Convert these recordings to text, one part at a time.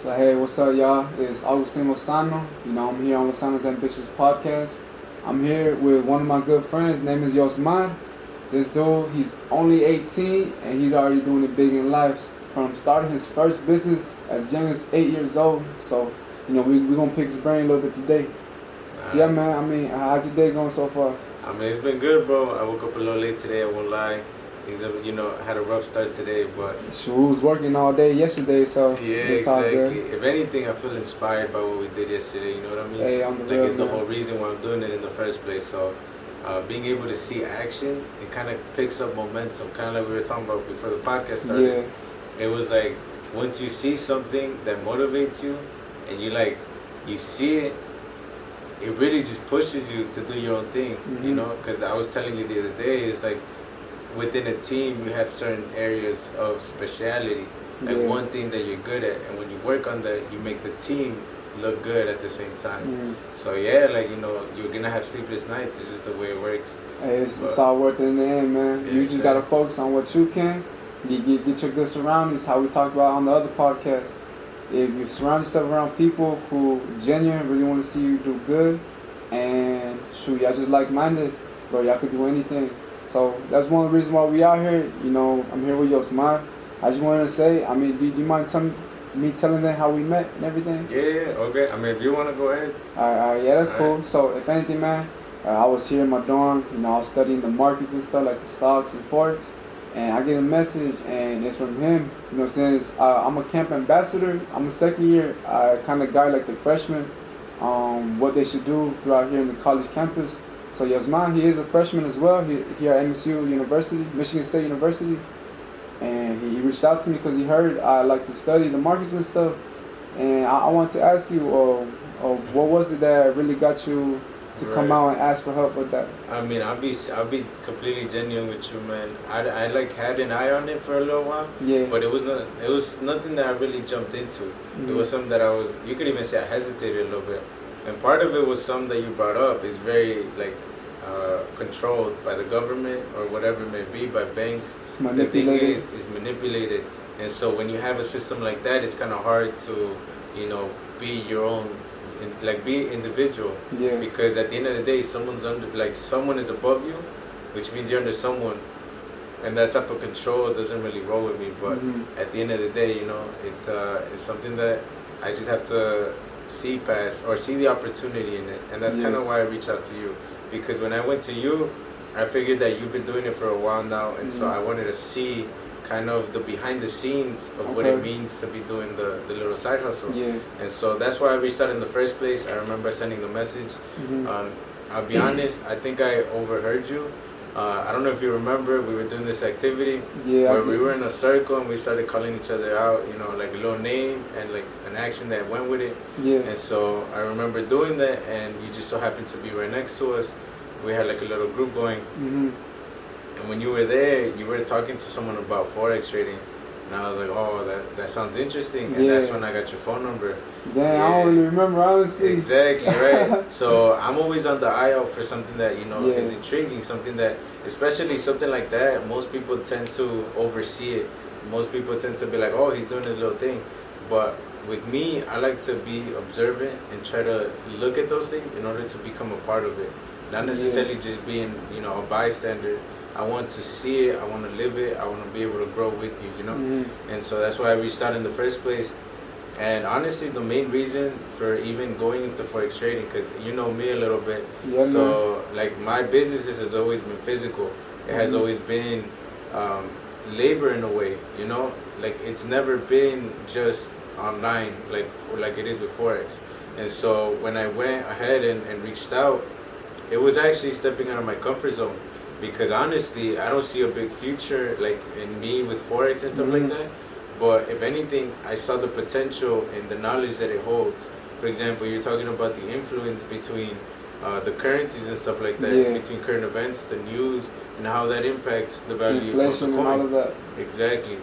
So hey, what's up, y'all? It's Agustin Lozano. I'm here on Lozano's Ambitious Podcast. I'm here with one of my good friends. His name is Yosman. This dude, he's only 18 and he's already doing it big in life. From starting his first business as young as 8 years old. So, we're gonna pick his brain a little bit today. So yeah, man. How's your day going so far? It's been good, bro. I woke up a little late today. I won't lie. Things have, I had a rough start today, but Sure, we was working all day yesterday, so yeah, it's all exactly. good. If anything, I feel inspired by what we did yesterday. You know what I mean? Hey, on the Like real, it's the man. whole reason why I'm doing it in the first place. So, being able to see action, it kind of picks up momentum. Kind of like we were talking about before the podcast started. Yeah. It was like once you see something that motivates you, and you see it, it really just pushes you to do your own thing. Mm-hmm. Because I was telling you the other day, it's like within a team you have certain areas of speciality, like one thing that you're good at, and when you work on that, you make the team look good at the same time. Mm-hmm. So yeah, you're gonna have sleepless nights. It's just the way it works. Hey, it's all worth it in the end, man. You just gotta focus on what you can. Get your good surroundings. How we talked about on the other podcast. If you surround yourself around people who genuinely really want to see you do good, and shoot, y'all just like-minded, bro, y'all could do anything. So that's one of the reasons why we out here. I'm here with Yosmar. I just wanted to say, do you mind telling them how we met and everything? Yeah, okay. If you want to go ahead. Alright, yeah, that's cool. So if anything, man, I was here in my dorm. I was studying the markets and stuff, like the stocks and forex. And I get a message, and it's from him. Since I'm a camp ambassador, I'm a second year kind of guy like the freshman, what they should do throughout here in the college campus. So Yosman, he is a freshman as well here at MSU University, Michigan State University. And he reached out to me because he heard I like to study the markets and stuff. And I want to ask you, what was it that really got you to come out and ask for help with that? I'll be completely genuine with you, man. I had an eye on it for a little while. Yeah. But it was nothing that I really jumped into. Mm-hmm. It was something that you could even say I hesitated a little bit. And part of it was something that you brought up is very controlled by the government or whatever it may be, by banks. It's manipulated. The thing is manipulated. And so when you have a system like that, it's kind of hard to, be your own, be individual. Yeah. Because at the end of the day, someone is above you, which means you're under someone. And that type of control doesn't really roll with me. But at the end of the day, it's something that I just have to see past or see the opportunity in it. And that's kind of why I reached out to you. Because when I went to you, I figured that you've been doing it for a while now. And so I wanted to see kind of the behind the scenes of what it means to be doing the little side hustle. Yeah. And so that's why I reached out in the first place. I remember sending the message. I'll be honest, I think I overheard you. I don't know if you remember, we were doing this activity where we were in a circle and we started calling each other out, like a little name and like an action that went with it. Yeah. And so I remember doing that, and you just so happened to be right next to us. We had like a little group going. And when you were there, you were talking to someone about forex trading. And I was like, oh, that sounds interesting. And that's when I got your phone number. Damn, I don't really remember, honestly. Exactly, right. So I'm always on the eye out for something that, is intriguing, something that, especially something like that, most people tend to oversee it. Most people tend to be like, oh, he's doing his little thing. But with me, I like to be observant and try to look at those things in order to become a part of it. Not necessarily just being, a bystander. I want to see it, I want to live it, I want to be able to grow with you, And so that's why I reached out in the first place. And honestly, the main reason for even going into forex trading, because you know me a little bit, so like my business has always been physical. It has always been labor in a way, like it's never been just online like it is with forex. And so when I went ahead and reached out, it was actually stepping out of my comfort zone. Because honestly, I don't see a big future in me with forex and stuff like that. But if anything, I saw the potential in the knowledge that it holds. For example, you're talking about the influence between the currencies and stuff like that, between current events, the news, and how that impacts the value inflation of the coin. And all of that. Exactly.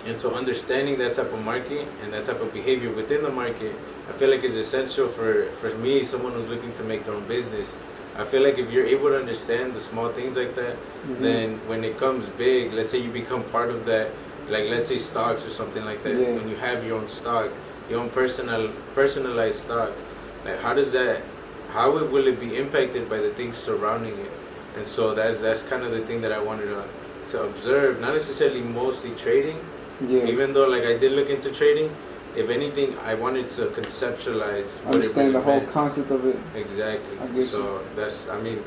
And so understanding that type of market and that type of behavior within the market, I feel like is essential for me, someone who's looking to make their own business. I feel like if you're able to understand the small things like that, then when it comes big, let's say you become part of that like let's say stocks or something like that. Yeah. When you have your own stock, your own personalized stock, like how will it be impacted by the things surrounding it? And so that's kind of the thing that I wanted to observe, not necessarily mostly trading, Yeah. even though like I did look into trading. If anything, I wanted to conceptualize what Understand it really the whole meant. concept of it. Exactly. I get So that's, I mean,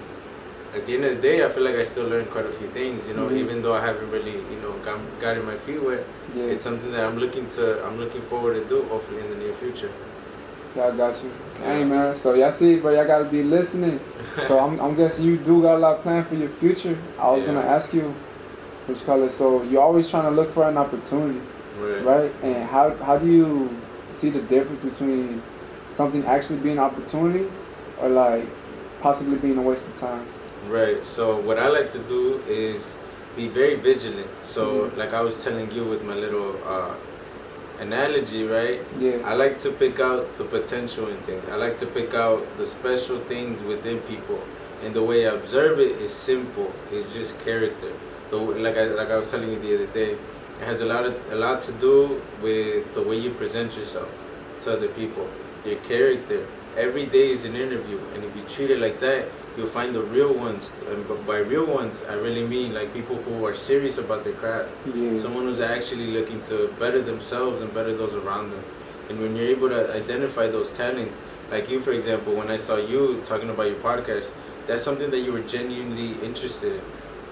at the end of the day, I feel like I still learned quite a few things. You know, even though I haven't really, gotten my feet wet. Yeah. It's something that I'm looking forward to do. Hopefully in the near future. Yeah, I got you. Hey man, so y'all see, bro, y'all gotta be listening. So I'm guessing you do got a lot planned for your future. I was gonna ask you, which color. So you're always trying to look for an opportunity, right? And how do you see the difference between something actually being an opportunity or like possibly being a waste of time? Right. So what I like to do is be very vigilant. So like I was telling you with my little analogy, right? Yeah. I like to pick out the potential in things. I like to pick out the special things within people. And the way I observe it is simple. It's just character. Like I was telling you the other day, it has a lot to do with the way you present yourself to other people. Your character. Every day is an interview, and if you treat it like that, you'll find the real ones. And by real ones, I really mean like people who are serious about their craft. Yeah. Someone who's actually looking to better themselves and better those around them. And when you're able to identify those talents, like you, for example, when I saw you talking about your podcast, that's something that you were genuinely interested in.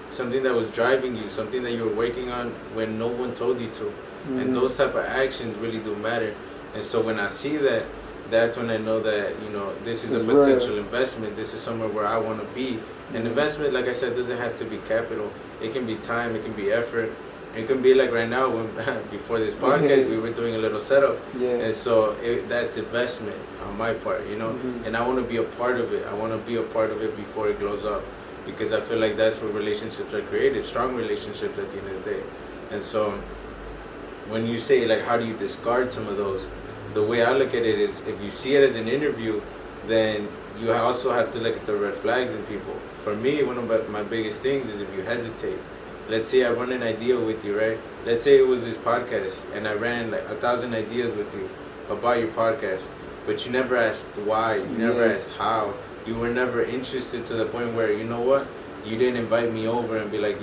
Something that was driving you, something that you were working on when no one told you to. And those type of actions really do matter. And so when I see that, that's when I know that, this is a potential investment. This is somewhere where I want to be. An investment, like I said, doesn't have to be capital. It can be time, it can be effort. It can be like right now, when before this podcast, we were doing a little setup. And so that's investment on my part, and I want to be a part of it. I want to be a part of it before it glows up, because I feel like that's where relationships are created, strong relationships at the end of the day. And so when you say, like, how do you discard some of those? The way I look at it is, if you see it as an interview, then you also have to look at the red flags in people. For me, one of my biggest things is if you hesitate. Let's say I run an idea with you, right? Let's say it was this podcast, and I ran like 1,000 ideas with you about your podcast, but you never asked why, you never asked how. You were never interested to the point where, you didn't invite me over and be like,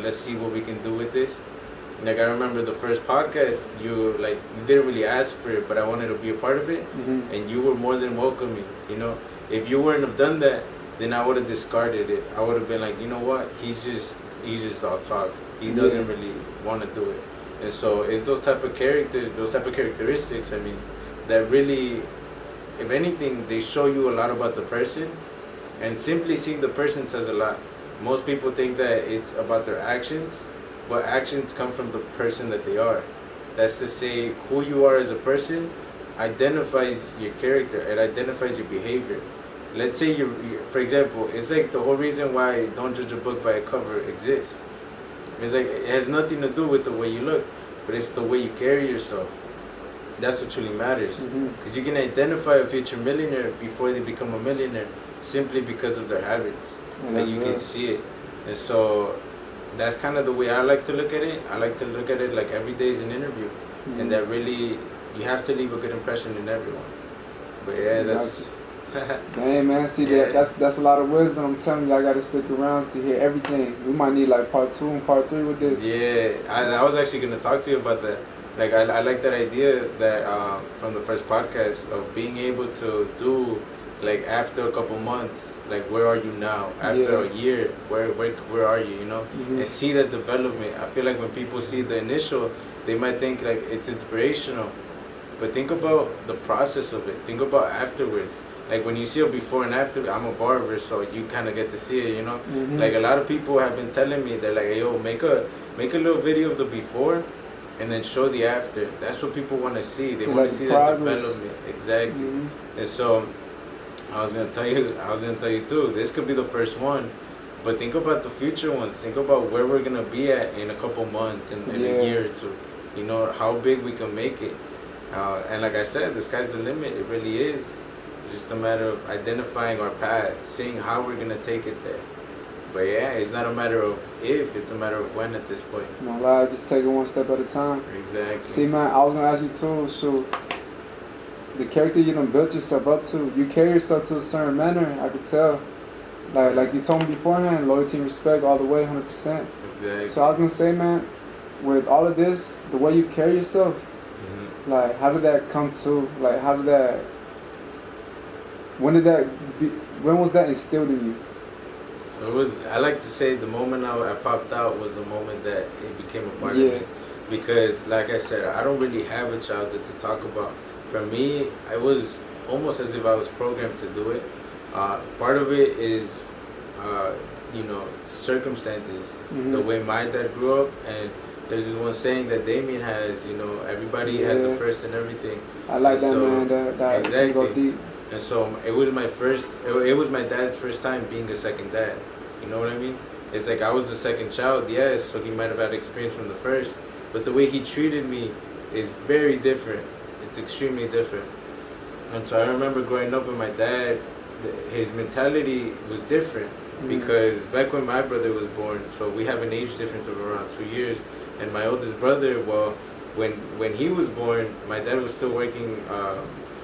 let's see what we can do with this. Like, I remember the first podcast, you didn't really ask for it, but I wanted to be a part of it, and you were more than welcoming. If you wouldn't have done that, then I would have discarded it. I would have been like, he's just all talk. He doesn't really want to do it. And so it's those type of characteristics, that really, if anything, they show you a lot about the person, and simply seeing the person says a lot. Most people think that it's about their actions, but actions come from the person that they are. That's to say, who you are as a person identifies your character. It identifies your behavior. Let's say for example, it's like the whole reason why don't judge a book by a cover exists. It's like, it has nothing to do with the way you look, but it's the way you carry yourself. That's what truly matters. Because you can identify a future millionaire before they become a millionaire simply because of their habits. And you can see it. And so that's kind of the way I like to look at it. I like to look at it like every day is an interview. And that really, you have to leave a good impression in everyone. But yeah, that's... Dang, man, see, that's a lot of wisdom. I'm telling you, I got to stick around to hear everything. We might need like part 2 and part 3 with this. Yeah, I was actually going to talk to you about that. Like, I like that idea that from the first podcast of being able to do, like, after a couple months, like, where are you now? After a year, where are you, And see that development. I feel like when people see the initial, they might think, like, it's inspirational. But think about the process of it. Think about afterwards. Like, when you see a before and after, I'm a barber, so you kind of get to see it, Like, a lot of people have been telling me, they're like, hey, yo, make a little video of the before and then show the after. That's what people want to see. They want to see that development. Exactly. And so I was gonna tell you too, this could be the first one, but think about the future ones. Think about where we're gonna be at in a couple months, in a year or two. How big we can make it. And like I said, the sky's the limit. It really is. It's just a matter of identifying our path, seeing how we're gonna take it there. But yeah, it's not a matter of if, it's a matter of when at this point. No lie, just take it one step at a time. Exactly. See, man, I was gonna ask you too. So, the character you done built yourself up to, you carry yourself to a certain manner. I could tell. Like you told me beforehand, loyalty and respect all the way, 100%. Exactly. So I was gonna say, man, with all of this, the way you carry yourself, like, how did that come to? Like, how did that? When did that? When was that instilled in you? So it was. I like to say the moment I popped out was the moment that it became a part of me, because, like I said, I don't really have a childhood to talk about. For me, it was almost as if I was programmed to do it. Part of it is, circumstances, the way my dad grew up, and there's this one saying that Damien has, everybody has a first in everything. I like that, man. That exactly. Go deep. And so it was it was my dad's first time being a second dad. You know what I mean? It's like I was the second child, yes, so he might have had experience from the first, but the way he treated me is very different. It's extremely different. And so I remember growing up with my dad, his mentality was different, because back when my brother was born, so we have an age difference of around 2 years, and my oldest brother, well, when he was born, my dad was still working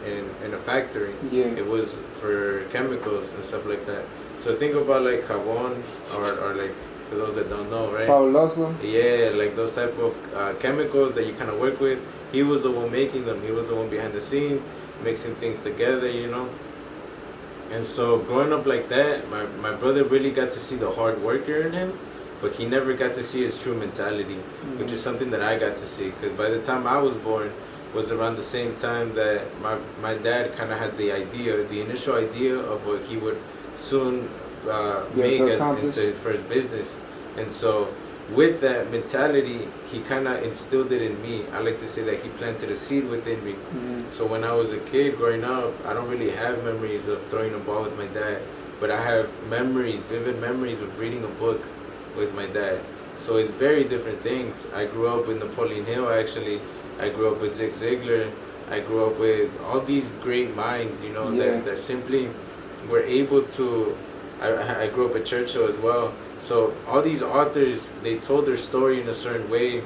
in a factory. It was for chemicals and stuff like that. So think about like jabón, or like, for those that don't know, right? Fabuloso. Yeah, like those type of chemicals that you kind of work with. He was the one making them. He was the one behind the scenes, mixing things together, And so growing up like that, my brother really got to see the hard worker in him, but he never got to see his true mentality, which is something that I got to see. Because by the time I was born, was around the same time that my dad kind of had the initial idea of what he would soon make into his first business. And so with that mentality, he kind of instilled it in me. I like to say that he planted a seed within me. So when I was a kid growing up, I don't really have memories of throwing a ball with my dad, but I have vivid memories of reading a book with my dad. So it's very different things. I grew up with Napoleon Hill, actually. I grew up with Zig Ziglar. I grew up with all these great minds, that simply were able to. I grew up at Churchill as well. So all these authors, they told their story in a certain way,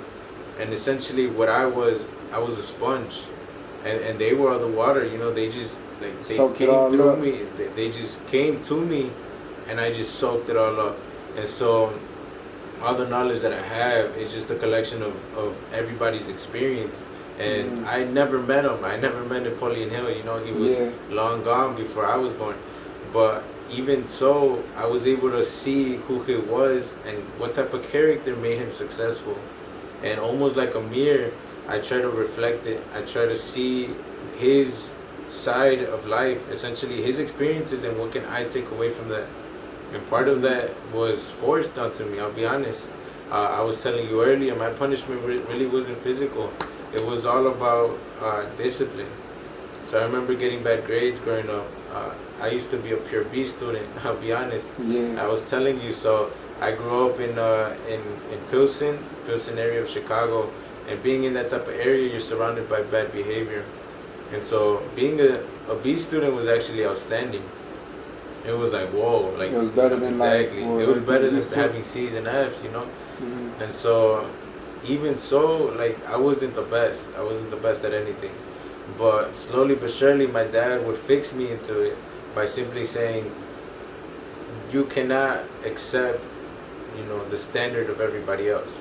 and essentially what I was a sponge, and they were the water. They just they came through me. They just came to me, and I just soaked it all up. And so all the knowledge that I have is just a collection of everybody's experience. And I never met him. I never met Napoleon Hill. He was long gone before I was born. But even so, I was able to see who he was and what type of character made him successful. And almost like a mirror, I try to reflect it. I try to see his side of life, essentially his experiences, and what can I take away from that. And part of that was forced onto me, I'll be honest. I was telling you earlier, my punishment really wasn't physical. It was all about discipline. So I remember getting bad grades growing up. I used to be a pure B student, I'll be honest. I was telling you, so I grew up in Pilsen area of Chicago. And being in that type of area, you're surrounded by bad behavior. And so being a B student was actually outstanding. It was like, whoa, like, it was better than exactly. It was better than having C's and F's, And so, even so, like, I wasn't the best. I wasn't the best at anything. But slowly but surely, my dad would fix me into it by simply saying, you cannot accept, the standard of everybody else.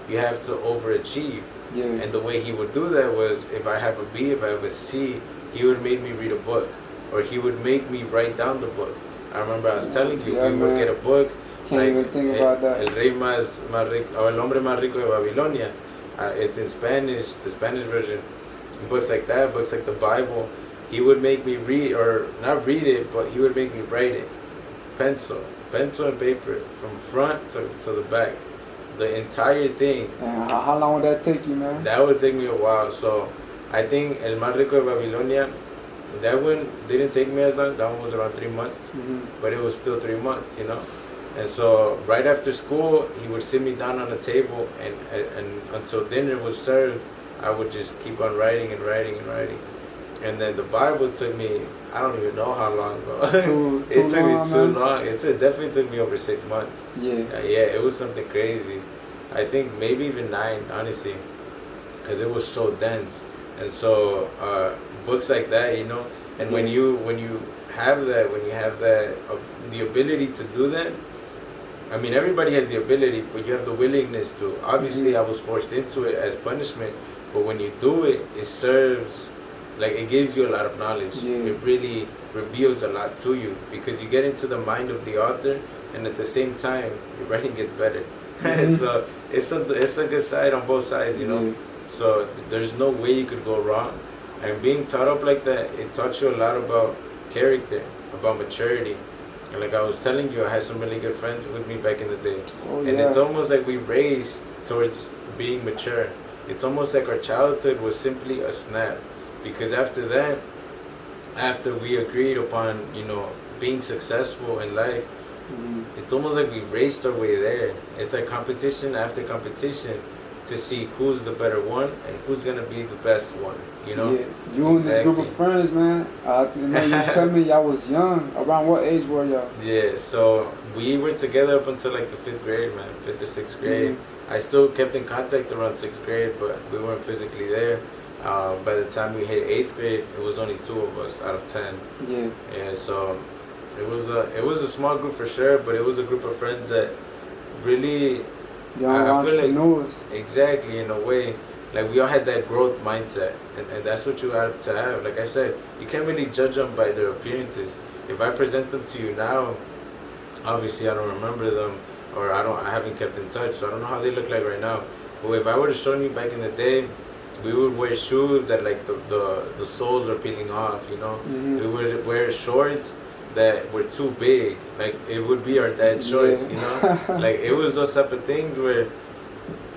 You have to overachieve. And the way he would do that was, if I have a B, if I have a C, he would make me read a book, or he would make me write down the book. I remember I was telling you, we would get a book, Can't even think about that. El Rey más rico, or El Hombre más rico de Babilonia. It's in Spanish, the Spanish version. Books like that, books like the Bible. He would make me read, or not read it, but he would make me write it. Pencil and paper, from front to the back. The entire thing. And how long would that take you, man? That would take me a while. So I think El Más Rico de Babilonia, that one didn't take me as long. That one was around 3 months. But it was still 3 months, And so right after school, he would sit me down on a table, and until dinner was served, I would just keep on writing and writing and writing. And then the Bible took me, I don't even know how long ago. It took me too long. Definitely took me over 6 months. Yeah. Yeah, it was something crazy. I think maybe even 9, honestly, because it was so dense. And so books like that, and when you have that, the ability to do that. I mean, everybody has the ability, but you have the willingness to. Obviously, I was forced into it as punishment, but when you do it, it serves, like, it gives you a lot of knowledge. Yeah. It really reveals a lot to you because you get into the mind of the author, and at the same time, your writing gets better. So it's a good side on both sides, Yeah. So there's no way you could go wrong. And being taught up like that, it taught you a lot about character, about maturity. And like I was telling you, I had some really good friends with me back in the day. Oh, and it's almost like we raced towards being mature. It's almost like our childhood was simply a snap. Because after that, after we agreed upon, being successful in life, it's almost like we raced our way there. It's like competition after competition to see who's the better one and who's gonna be the best one. Yeah, you and this group of friends, man. You tell me y'all was young. Around what age were y'all? Yeah, so we were together up until like the 5th grade, man. 5th or 6th grade. I still kept in contact around 6th grade, but we weren't physically there. By the time we hit 8th grade, it was only 2 of us out of 10. Yeah. Yeah, so it was a small group for sure, but it was a group of friends that really. I feel like exactly, in a way, like we all had that growth mindset, and that's what you have to have. Like I said, you can't really judge them by their appearances. If I present them to you now, obviously I don't remember them, or I haven't kept in touch, so I don't know how they look like right now. But if I would have shown you back in the day, we would wear shoes that like the soles are peeling off, We would wear shorts that were too big, like it would be our dad's shorts, Like it was those type of things where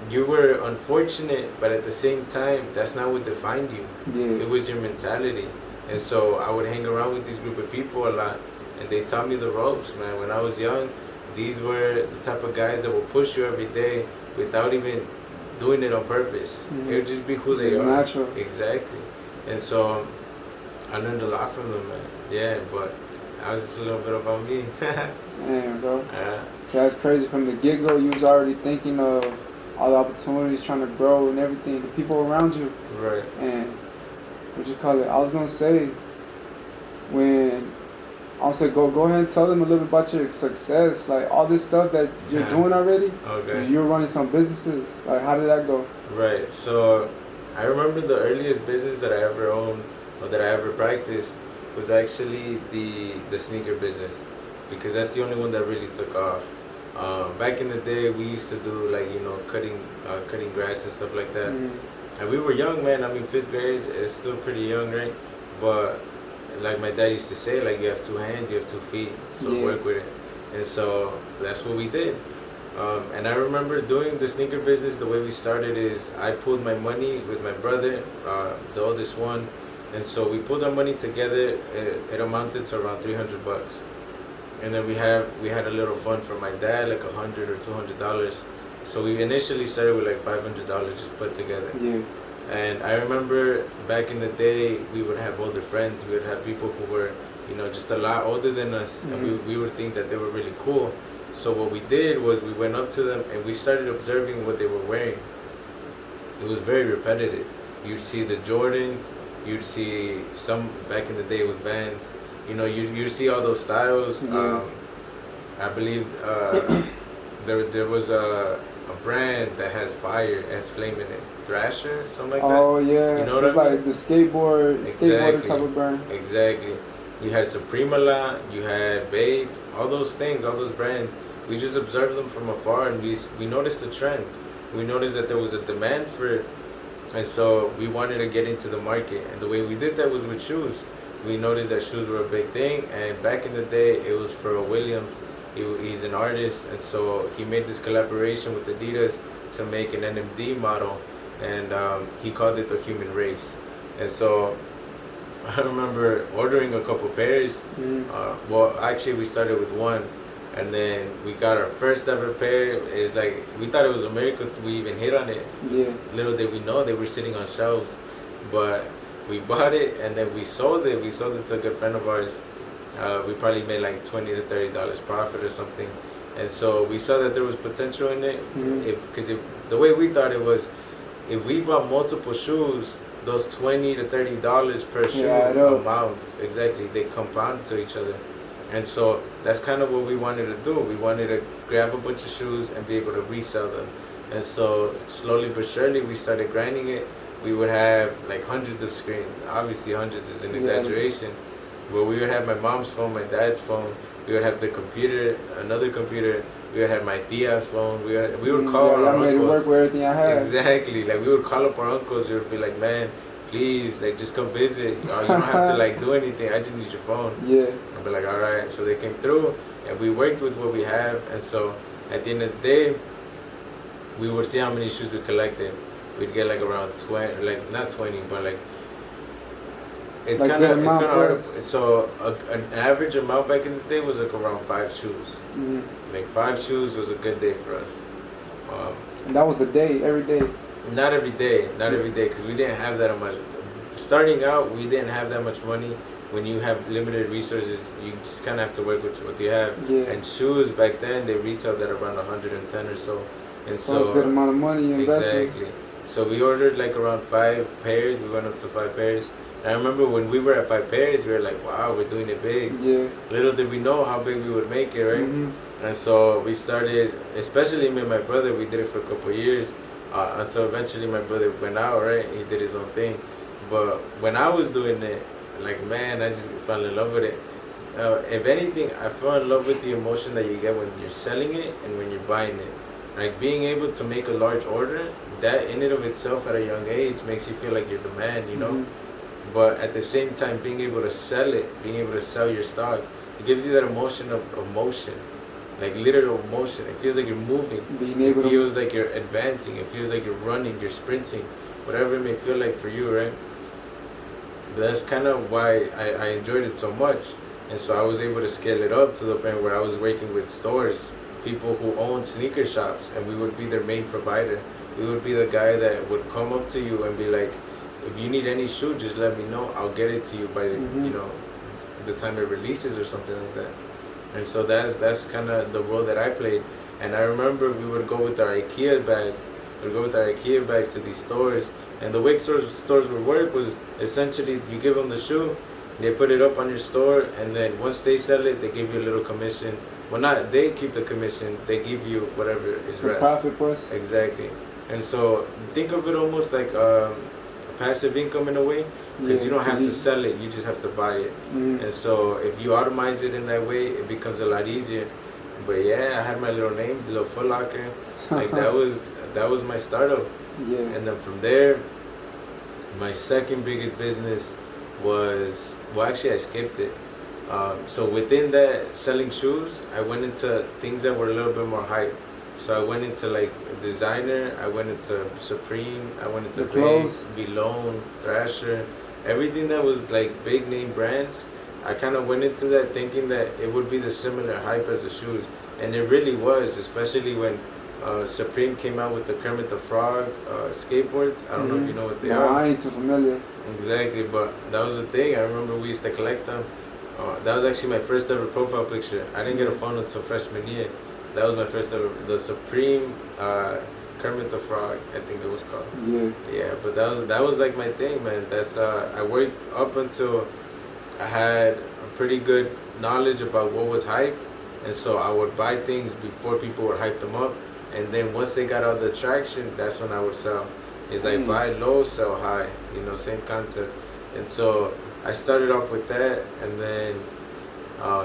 you were unfortunate, but at the same time, that's not what defined you. Yeah. It was your mentality. And so I would hang around with this group of people a lot, and they taught me the ropes, man. When I was young, these were the type of guys that will push you every day without even doing it on purpose. It would just be who they are. Natural. Exactly. And so I learned a lot from them, man. Yeah, but that was just a little bit about me. Damn, bro. So that's crazy. From the get-go, you was already thinking of all the opportunities, trying to grow and everything, the people around you. Right. And what you call it? I was gonna say, when I'll say go ahead and tell them a little bit about your success, like all this stuff that you're doing already. Okay. You're running some businesses. Like, how did that go? Right. So I remember the earliest business that I ever owned or that I ever practiced was actually the sneaker business, because that's the only one that really took off. Back in the day, we used to do like cutting grass and stuff like that, and we were young, man. I mean, 5th grade is still pretty young, right? But like my dad used to say, like you have 2 hands, you have 2 feet, so work with it. And so that's what we did. And I remember doing the sneaker business. The way we started is I pulled my money with my brother, the oldest one. And so we pulled our money together. It amounted to around $300, and then we had a little fund for my dad, like $100 or $200. So we initially started with like $500 just put together. Yeah. And I remember back in the day, we would have older friends. We would have people who were, just a lot older than us, and we would think that they were really cool. So what we did was we went up to them and we started observing what they were wearing. It was very repetitive. You'd see the Jordans. You'd see some, back in the day it was Vans. You'd see all those styles. I believe there was a brand that has fire, has flame in it. Thrasher, something like that. Oh yeah. You know what I mean? Like the skateboarder type of brand. Exactly. You had Supreme a lot, you had Babe, all those things, all those brands. We just observed them from afar, and we noticed the trend. We noticed that there was a demand for it. And so we wanted to get into the market, and the way we did that was with shoes. We noticed that shoes were a big thing, and back in the day, it was Pharrell Williams. He's an artist, and so he made this collaboration with Adidas to make an NMD model, and he called it the Human Race. And so I remember ordering a couple pairs. Well, actually, we started with one, and then we got our first ever pair. It's like we thought it was a miracle till we even hit on it. Yeah. Little did we know they were sitting on shelves, but we bought it and then we sold it. We sold it to a good friend of ours. We probably made like $20 to $30 profit or something. And so we saw that there was potential in it. Because the way we thought it was, if we bought multiple shoes, those $20 to $30 per shoe amounts, exactly, they compound to each other. And so that's kind of what we wanted to do. We wanted to grab a bunch of shoes and be able to resell them. And so slowly but surely we started grinding it. We would have like hundreds of screens. Obviously hundreds is an exaggeration. But we would have my mom's phone, my dad's phone. We would have the computer, another computer. We would have my tia's phone. We would call our uncles. Made it work with everything I had. Exactly. Like we would call up our uncles. We would be like, man, please, like just come visit. You don't have to like do anything. I just need your phone. Yeah. I'd be like, all right. So they came through, and we worked with what we have. And so at the end of the day, we would see how many shoes we collected. We'd get like around 20, like not 20, but like it's like kind of hard. So an average amount back in the day was like around 5 shoes. Like 5 shoes was a good day for us. And that was a day, every day. Not every day, because we didn't have that much. Starting out, we didn't have that much money. When you have limited resources, you just kind of have to work with what you have. Yeah. And shoes back then, they retailed at around 110 or so. And so it's a good amount of money you invested. Exactly. So we ordered like around 5 pairs. We went up to 5 pairs. And I remember when we were at 5 pairs, we were like, wow, we're doing it big. Yeah. Little did we know how big we would make it, right? And so we started, especially me and my brother, we did it for a couple of years. Until eventually my brother went out, right? He did his own thing. But when I was doing it, like, man, I just fell in love with it. If anything, I fell in love with the emotion that you get when you're selling it and when you're buying it. Like, being able to make a large order, that in and of itself at a young age makes you feel like you're the man, you know? But at the same time, being able to sell it, being able to sell your stock, it gives you that emotion of motion. Like literal motion. It feels like you're moving. It feels like you're advancing. It feels like you're running, you're sprinting. Whatever it may feel like for you, right? But that's kind of why I enjoyed it so much. And so I was able to scale it up to the point where I was working with stores, people who own sneaker shops, and we would be their main provider. We would be the guy that would come up to you and be like, if you need any shoe, just let me know. I'll get it to you by, you know, the time it releases or something like that. And so that's kind of the role that I played. And I remember we would go with our IKEA bags. We'd go with our IKEA bags to these stores. And the way stores would work was essentially you give them the shoe, they put it up on your store, and then once they sell it, they give you a little commission. Well, not they keep the commission, they give you whatever is rest. Profit plus. Exactly. And so think of it almost like passive income in a way. Because you don't have to sell it, you just have to buy it. And so if you automate it in that way, it becomes a lot easier. But yeah, I had my little name, the little Foot Locker. Like that was my startup. Yeah. And then from there, my second biggest business was, well, actually I skipped it. So within that selling shoes, I went into things that were a little bit more hype. So I went into like designer, I went into Supreme, I went into Vilone, Thrasher, everything that was like big name brands. I kind of went into that thinking that it would be the similar hype as the shoes. And it really was, especially when Supreme came out with the Kermit the Frog skateboards. I don't know if you know what they are. I ain't too familiar. Exactly, but that was the thing. I remember we used to collect them. That was actually my first ever profile picture. I didn't get a phone until freshman year. That was my first ever, the Supreme Kermit the Frog, I think it was called. Yeah. Yeah, but that was like my thing, man. That's I worked up until I had a pretty good knowledge about what was hype, and so I would buy things before people would hype them up, and then once they got out the traction, that's when I would sell. It's like buy low, sell high, you know, same concept. And so I started off with that, and then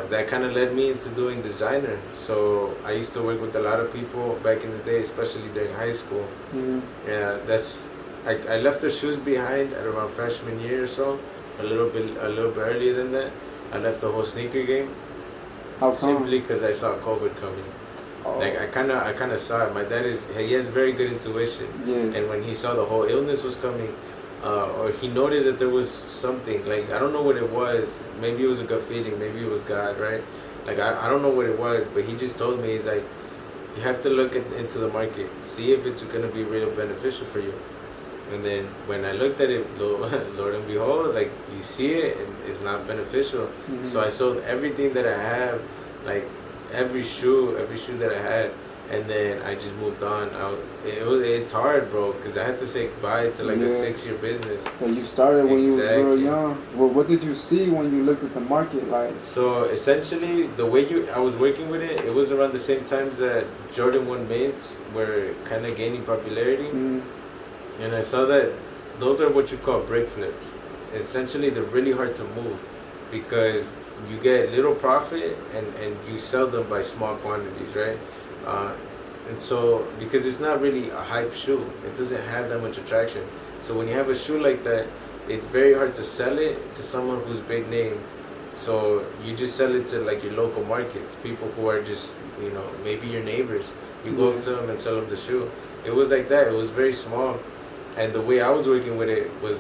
that kind of led me into doing designer. So I used to work with a lot of people back in the day, especially during high school. Yeah, I left the shoes behind at around freshman year or so, a little bit earlier than that. I left the whole sneaker game. How come? Simply because I saw COVID coming. Like I kind of saw it. My dad he has very good intuition. Yeah. And when he saw the whole illness was coming, or he noticed that there was something, like I don't know what it was. Maybe it was a gut feeling. Maybe it was God, right? Like I don't know what it was, but he just told me, he's like, you have to look into the market, see if it's gonna be real beneficial for you. And then when I looked at it, Lord and behold, like you see it, and it's not beneficial. Mm-hmm. So I sold everything that I have, like every shoe that I had, and then I just moved on. It's hard, bro, because I had to say goodbye to like a 6-year business. That you started when you was real young. Well, what did you see when you looked at the market like? So essentially, the way I was working with it, it was around the same times that Jordan 1 mids were kind of gaining popularity. And I saw that those are what you call break flips. Essentially, they're really hard to move because you get little profit and you sell them by small quantities, right? And so, because it's not really a hype shoe, it doesn't have that much attraction. So when you have a shoe like that, it's very hard to sell it to someone who's big name. So you just sell it to like your local markets, people who are just, maybe your neighbors. You go up to them and sell them the shoe. It was like that. It was very small. And the way I was working with it was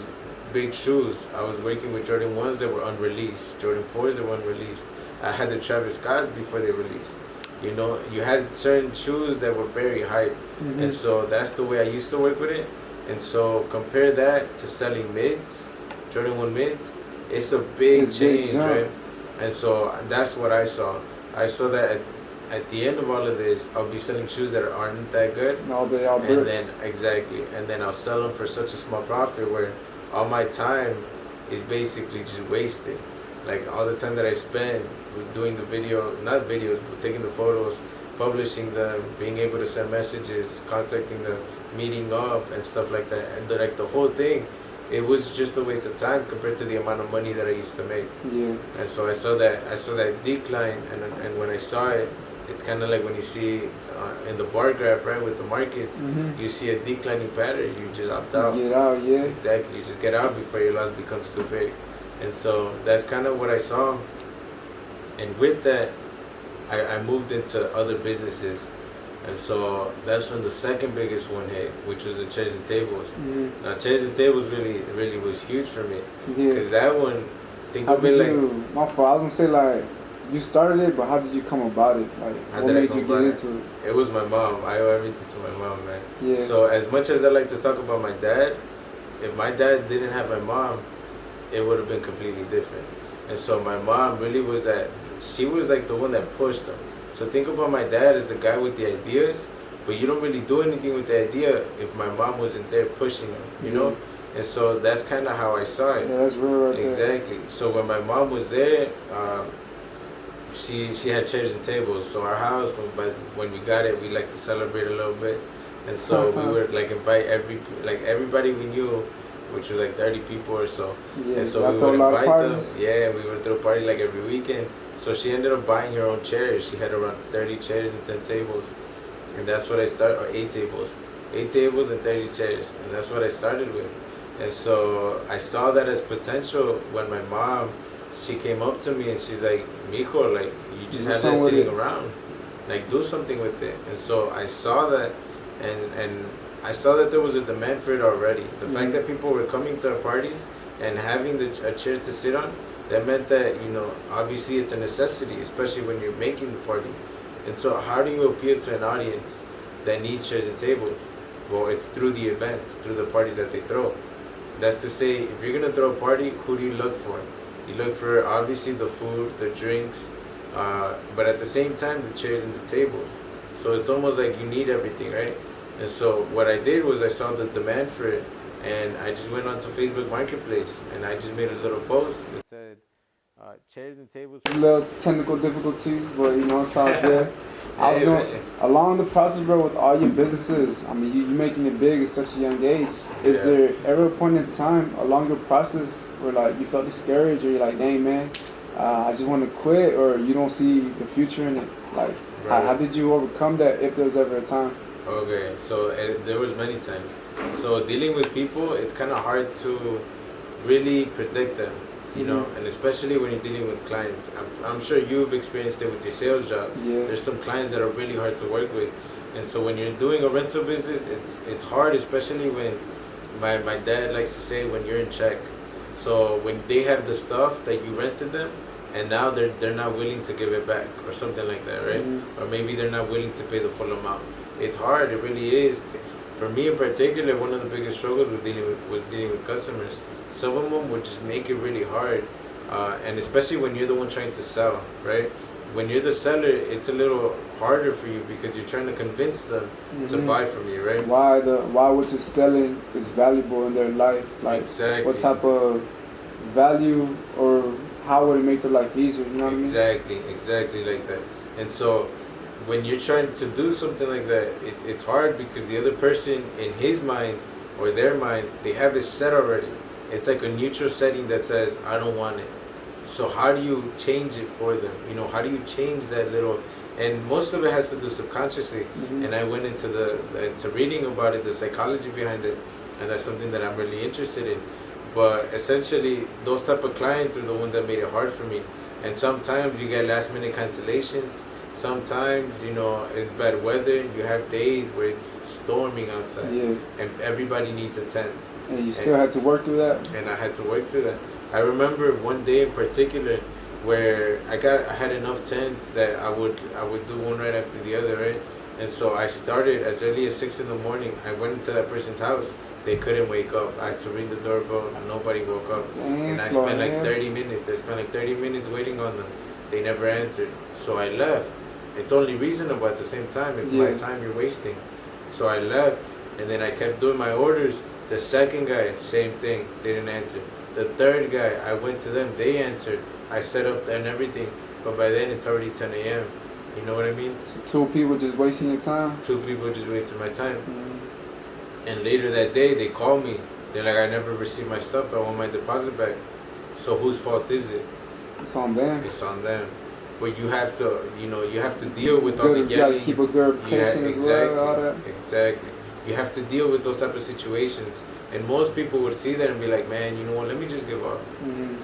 big shoes. I was working with Jordan 1s that were unreleased, Jordan 4s that were unreleased. I had the Travis Scotts before they released. You had certain shoes that were very hype. And so that's the way I used to work with it. And so compare that to selling mids, Jordan 1 mids, it's a big change, right? And so that's what I saw. I saw that at the end of all of this, I'll be selling shoes that aren't that good. No, they are bricks. And then I'll sell them for such a small profit where all my time is basically just wasted. Like all the time that I spend with doing the not videos, but taking the photos, publishing them, being able to send messages, contacting them, meeting up and stuff like that. And the whole thing, it was just a waste of time compared to the amount of money that I used to make. Yeah. And so I saw that decline, and when I saw it, it's kind of like when you see in the bar graph, right, with the markets, you see a declining pattern, you just opt out. Get out, yeah. Exactly, you just get out before your loss becomes too big. And so that's kind of what I saw. And with that, I moved into other businesses. And so that's when the second biggest one hit, which was the chairs and tables. Now, chairs and tables really was huge for me. Because that one, think of it like... My fault, I was going to say like, you started it, but how did you come about it? Like, what made you get into it? It was my mom. I owe everything to my mom, man. Yeah. So as much as I like to talk about my dad, if my dad didn't have my mom, it would have been completely different. And so my mom really was she was like the one that pushed them. So think about my dad as the guy with the ideas, but you don't really do anything with the idea if my mom wasn't there pushing them, you know? And so that's kind of how I saw it. Yeah, that's real right Exactly. There. So when my mom was there, she had chairs and tables. So our house, when we got it, we like to celebrate a little bit. And so we would like invite everybody we knew, which was like 30 people or so. Yeah, and so we would invite them. Yeah, we would throw a party like every weekend. So she ended up buying her own chairs. She had around 30 chairs and 10 tables. And that's what I started, or 8 tables. 8 tables and 30 chairs. And that's what I started with. And so I saw that as potential when my mom, she came up to me and she's like, Mijo, like, you just have that sitting around. Like, do something with it. And so I saw that, and I saw that there was a demand for it already. The fact that people were coming to our parties and having a chair to sit on, that meant that, obviously it's a necessity, especially when you're making the party. And so how do you appeal to an audience that needs chairs and tables? Well, it's through the events, through the parties that they throw. That's to say, if you're going to throw a party, who do you look for? You look for, obviously, the food, the drinks, but at the same time, the chairs and the tables. So it's almost like you need everything, right? And so what I did was I saw the demand for it, and I just went onto Facebook Marketplace, and I just made a little post that said, chairs and tables. Little technical difficulties, but it's all good. I was going along the process, bro, with all your businesses. I mean, you making it big at such a young age. Is there ever a point in time along your process where like you felt discouraged, or you're like, dang man, I just want to quit, or you don't see the future in it? Like, how did you overcome that, if there was ever a time? Okay, so there was many times. So dealing with people, it's kind of hard to really predict them. And especially when you're dealing with clients. I'm sure you've experienced it with your sales job. Yeah. There's some clients that are really hard to work with. And so when you're doing a rental business, it's hard, especially when my dad likes to say, when you're in check. So when they have the stuff that you rented them, and now they're not willing to give it back or something like that, right? Or maybe they're not willing to pay the full amount. It's hard, it really is. For me in particular, one of the biggest struggles was dealing with customers. Some of them would just make it really hard, and especially when you're the one trying to sell, right? When you're the seller, it's a little harder for you because you're trying to convince them to buy from you, right? Why what you're selling is valuable in their life, like exactly. What type of value or how would it make their life easier? You know what I mean? Exactly like that. And so, when you're trying to do something like that, it's hard because the other person in his mind or their mind, they have it set already. It's like a neutral setting that says, I don't want it. So how do you change it for them? You know, how do you change that little? And most of it has to do subconsciously. And I went into reading about it, the psychology behind it, and that's something that I'm really interested in. But essentially, those type of clients are the ones that made it hard for me. And sometimes you get last minute cancellations. Sometimes, you know, it's bad weather. You have days where it's storming outside, and everybody needs a tent. And you still had to work through that. And I had to work through that. I remember one day in particular where I had enough tents that I would do one right after the other, right? And so I started as early as 6 in the morning. I went into that person's house. They couldn't wake up. I had to ring the doorbell. Nobody woke up. And I spent like 30 minutes. I spent like 30 minutes waiting on them. They never answered. So I left. It's only reasonable at the same time. It's my time you're wasting. So I left. And then I kept doing my orders. The second guy, same thing. They didn't answer. The third guy, I went to them. They answered. I set up and everything. But by then, it's already 10 a.m. You know what I mean? So 2 people just wasting your time? 2 people just wasting my time. And later that day, they called me. They're like, I never received my stuff. I want my deposit back. So whose fault is it? It's on them. It's on them. But you have to, you know, you have to deal with all the yelling. You gotta keep a good reputation as well, all that. Exactly. You have to deal with those type of situations. And most people would see that and be like, man, you know what, let me just give up.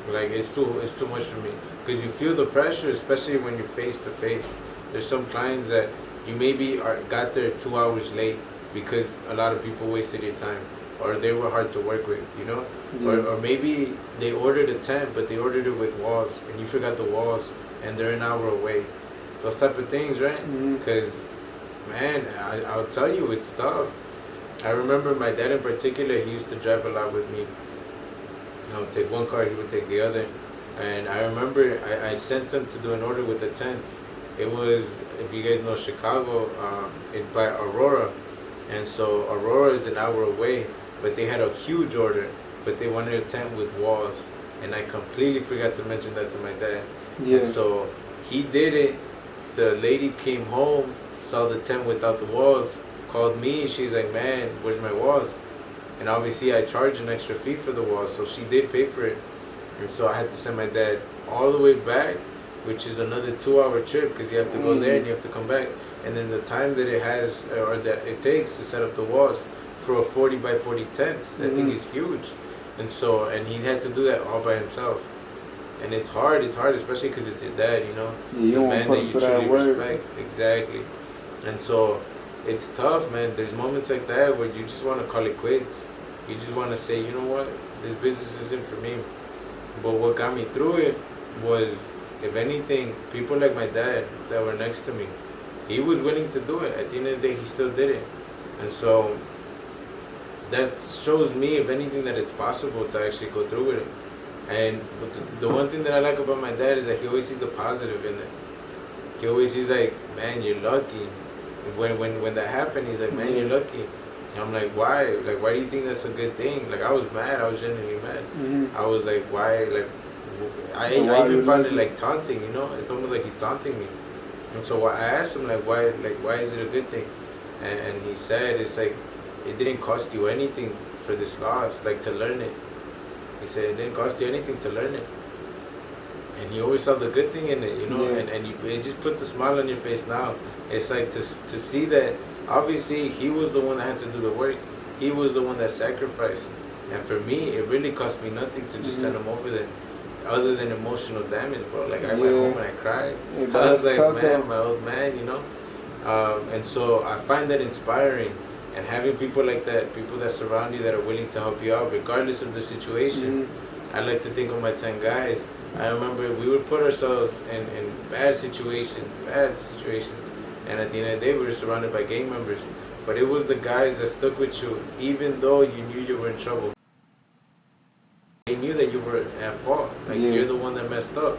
Like, it's too much for me. Because you feel the pressure, especially when you're face to face. There's some clients that you maybe got there 2 hours late because a lot of people wasted your time, or they were hard to work with, you know? Or maybe they ordered a tent, but they ordered it with walls, and you forgot the walls, and they're an hour away. Those type of things, right? Because, man, I'll tell you, it's tough. I remember my dad in particular, he used to drive a lot with me. I would take one car, he would take the other. And I remember I sent him to do an order with the tents. It was, if you guys know Chicago, it's by Aurora. And so Aurora is an hour away, but they had a huge order, but they wanted a tent with walls. And I completely forgot to mention that to my dad. And so he did it. The lady came home, saw the tent without the walls, called me. She's like, man, where's my walls? And obviously I charged an extra fee for the walls, so she did pay for it. And so I had to send my dad all the way back, which is another 2-hour trip because you have to go there and you have to come back. And then the time that it has, or that it takes to set up the walls for a 40 by 40 tent, that thing is huge. And so, and he had to do that all by himself. And it's hard, especially because it's your dad, you know? You don't man put that you truly respect. Exactly. And so, it's tough, man. There's moments like that where you just want to call it quits. You just want to say, you know what, this business isn't for me. But what got me through it was, if anything, people like my dad that were next to me, he was willing to do it. At the end of the day, he still did it. And so, that shows me, if anything, that it's possible to actually go through with it. And the one thing that I like about my dad is that he always sees the positive in it. He always sees like, man, you're lucky. When that happened, he's like, man, you're lucky. And I'm like, why? Like, why do you think that's a good thing? Like, I was mad. I was genuinely mad. I was like, why? Like, I even find it like taunting, you know? It's almost like he's taunting me. And so I asked him, like, why is it a good thing? And he said, it's like, it didn't cost you anything for this loss, like, to learn it. He said, it didn't cost you anything to learn it. And you always saw the good thing in it, you know? And it just puts a smile on your face now. It's like to see that, obviously, he was the one that had to do the work. He was the one that sacrificed. And for me, it really cost me nothing to just send him over there. Other than emotional damage, bro. Like, I went home and I cried. I was like, man, my old man, you know? And so I find that inspiring. And having people like that, people that surround you that are willing to help you out, regardless of the situation. I like to think of my 10 guys. I remember we would put ourselves in bad situations. And at the end of the day, we were surrounded by gang members. but it was the guys that stuck with you even though you knew you were in trouble. They knew that you were at fault. Like, you're the one that messed up.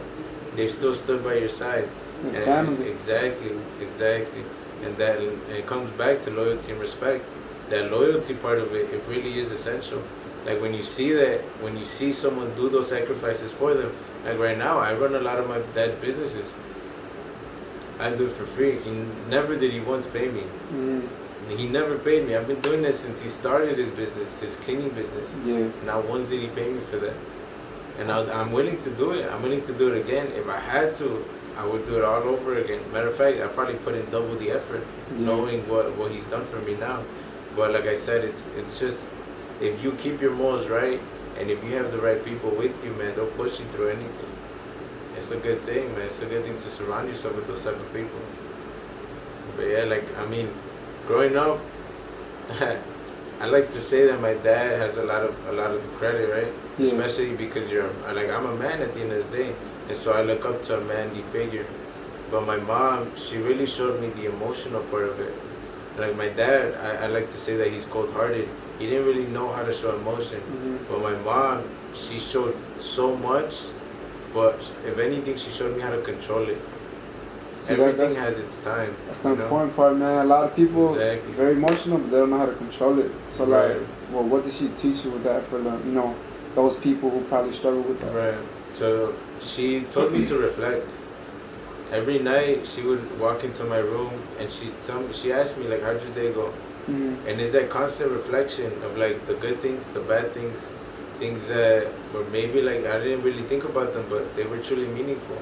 They still stood by your side. And family. Exactly. And that it comes back to loyalty and respect. That loyalty part of it, it really is essential. Like, when you see that, when you see someone do those sacrifices for them, like right now, I run a lot of my dad's businesses. I do it for free. Never did he once pay me. He never paid me. I've been doing this since he started his business, his cleaning business. Not once did he pay me for that. And I'm willing to do it. I'm willing to do it again. If I had to, I would do it all over again. Matter of fact, I probably put in double the effort, knowing what he's done for me now. But like I said, it's just, if you keep your morals right, and if you have the right people with you, man, they'll push you through anything. It's a good thing, man. It's a good thing to surround yourself with those type of people. But yeah, like, I mean, growing up, I like to say that my dad has a lot of the credit, right? Especially because I'm a man at the end of the day, and so I look up to a manly figure. But my mom, she really showed me the emotional part of it. Like my dad, I like to say that he's cold-hearted. He didn't really know how to show emotion. But my mom, she showed so much, but if anything, she showed me how to control it. See, everything has its time. That's the important part, man. A lot of people very emotional, but they don't know how to control it. So like, well, what did she teach you with that for the, those people who probably struggle with that? Right. So she told me to reflect. Every night she would walk into my room and she asked me like, how'd your day go? And it's that constant reflection of like the good things, the bad things, things that were maybe like I didn't really think about them, but they were truly meaningful.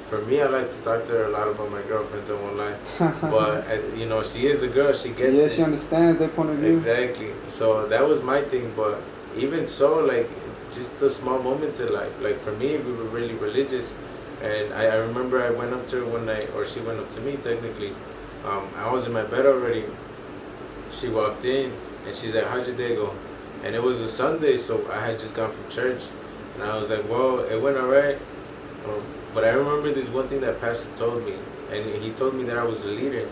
For me, I like to talk to her a lot about my girlfriends, I won't lie. But, she is a girl, she gets it. Yeah, she understands their point of view. Exactly. So that was my thing, but even so, like, just the small moments in life. Like, for me, we were really religious. And I remember I went up to her one night, or she went up to me, technically. I was in my bed already. She walked in, and she's like, how'd your day go? And it was a Sunday, so I had just gone from church. And I was like, well, it went all right. But I remember this one thing that Pastor told me, and he told me that I was the leader.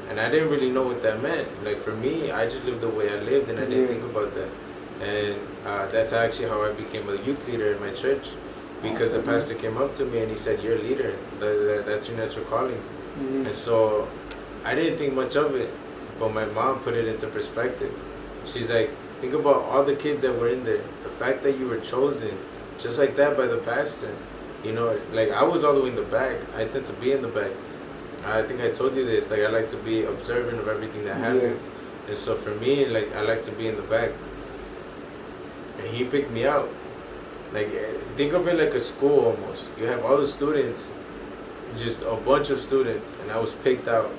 And I didn't really know what that meant. Like, for me, I just lived the way I lived, and I didn't think about that. And that's actually how I became a youth leader in my church. Because the pastor came up to me and he said, you're a leader. That's your natural calling. And so I didn't think much of it. But my mom put it into perspective. She's like, think about all the kids that were in there. The fact that you were chosen just like that by the pastor. Like, I was all the way in the back. I tend to be in the back. I think I told you this. Like, I like to be observant of everything that happens. And so for me, like, I like to be in the back. And he picked me out. Like, think of it like a school almost. You have all the students, just a bunch of students, and I was picked out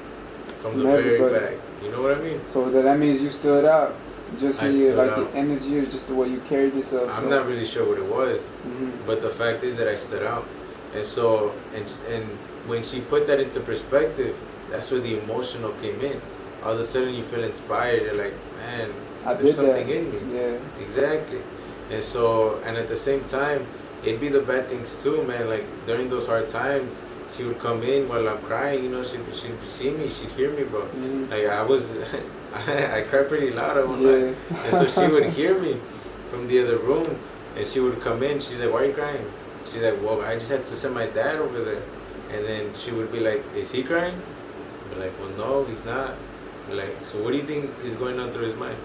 from the very back. You know what I mean? So that means you stood out. Just the energy or just the way you carried yourself. I'm not really sure what it was, but the fact is that I stood out. And so, and when she put that into perspective, that's where the emotional came in. All of a sudden you feel inspired. You're like, man, there's something in me. Yeah. Exactly. And so, and at the same time, it'd be the bad things too, man. Like, during those hard times, she would come in while I'm crying, she'd see me, she'd hear me, bro. Like, I cried pretty loud, I won't lie. And so she would hear me from the other room, and she would come in, she's like, why are you crying? She's like, well, I just had to send my dad over there. And then she would be like, is he crying? I'd be like, well, no, he's not. I'd be like, so what do you think is going on through his mind?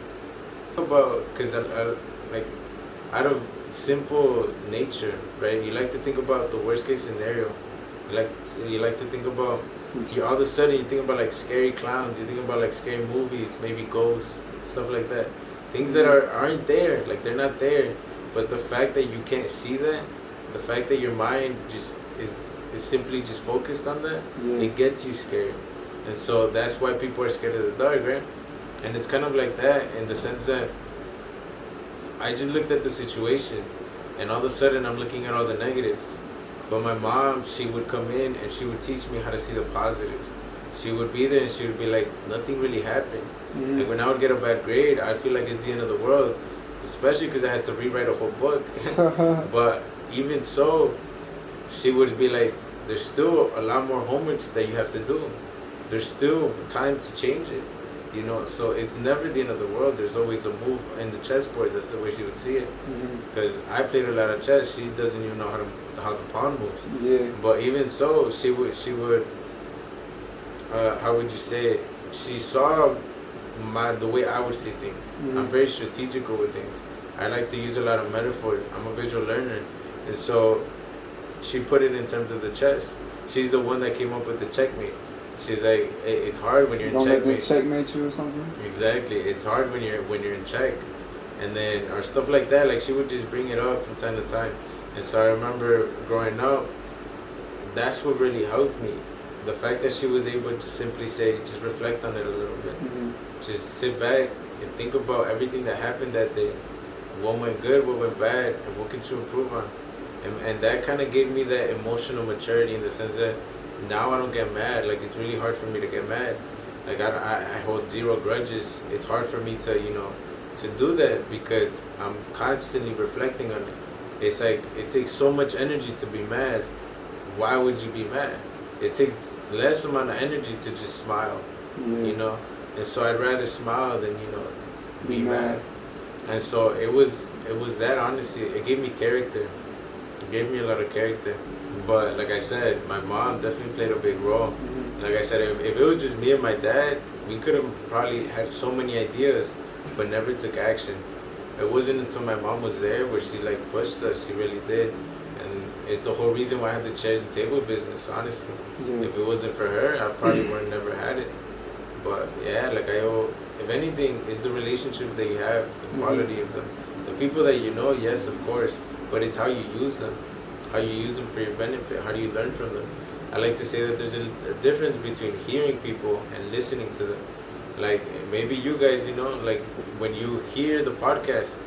Because like, out of simple nature, right? You like to think about the worst case scenario. You like to think about, all of a sudden you think about like scary clowns, you think about like scary movies, maybe ghosts, stuff like that. Things that aren't there, like they're not there. But the fact that you can't see that, the fact that your mind just is simply just focused on that, it gets you scared. And so that's why people are scared of the dark, right? And it's kind of like that in the sense that I just looked at the situation, and all of a sudden I'm looking at all the negatives. But my mom, she would come in and she would teach me how to see the positives. She would be there and she would be like, nothing really happened. Like, when I would get a bad grade, I'd feel like it's the end of the world, especially because I had to rewrite a whole book. But even so, she would be like, there's still a lot more homeworks that you have to do. There's still time to change it. You know, so it's never the end of the world. There's always a move in the chessboard. That's the way she would see it. Because I played a lot of chess. She doesn't even know how the pawn moves. Yeah. But even so, she would how would you say it? She saw the way I would see things. I'm very strategical with things. I like to use a lot of metaphors. I'm a visual learner, and so she put it in terms of the chess. She's the one that came up with the checkmate. She's like, it's hard when you're in checkmate. Don't let them checkmate you or something. Exactly, it's hard when you're in check, and then or stuff like that. Like she would just bring it up from time to time, and so I remember growing up. That's what really helped me. The fact that she was able to simply say, just reflect on it a little bit, just sit back and think about everything that happened that day. What went good, what went bad, and what could you improve on? And that kind of gave me that emotional maturity in the sense that now I don't get mad. Like, it's really hard for me to get mad. Like, I hold zero grudges. It's hard for me to, to do that because I'm constantly reflecting on it. It's like, it takes so much energy to be mad. Why would you be mad? It takes less amount of energy to just smile, And so I'd rather smile than, be mad. And so it was that, honestly. It gave me character. It gave me a lot of character. But like I said, my mom definitely played a big role. Like I said, if it was just me and my dad, we could have probably had so many ideas, but never took action. It wasn't until my mom was there where she pushed us. She really did. And it's the whole reason why I had the chairs and table business, honestly. If it wasn't for her, I probably would have never had it. But yeah, if anything, it's the relationships that you have, the quality of them. The people that you know, yes, of course, but it's how you use them. How you use them for your benefit. How do you learn from them? I like to say that there's a difference between hearing people and listening to them. Like, maybe you guys, when you hear the podcast,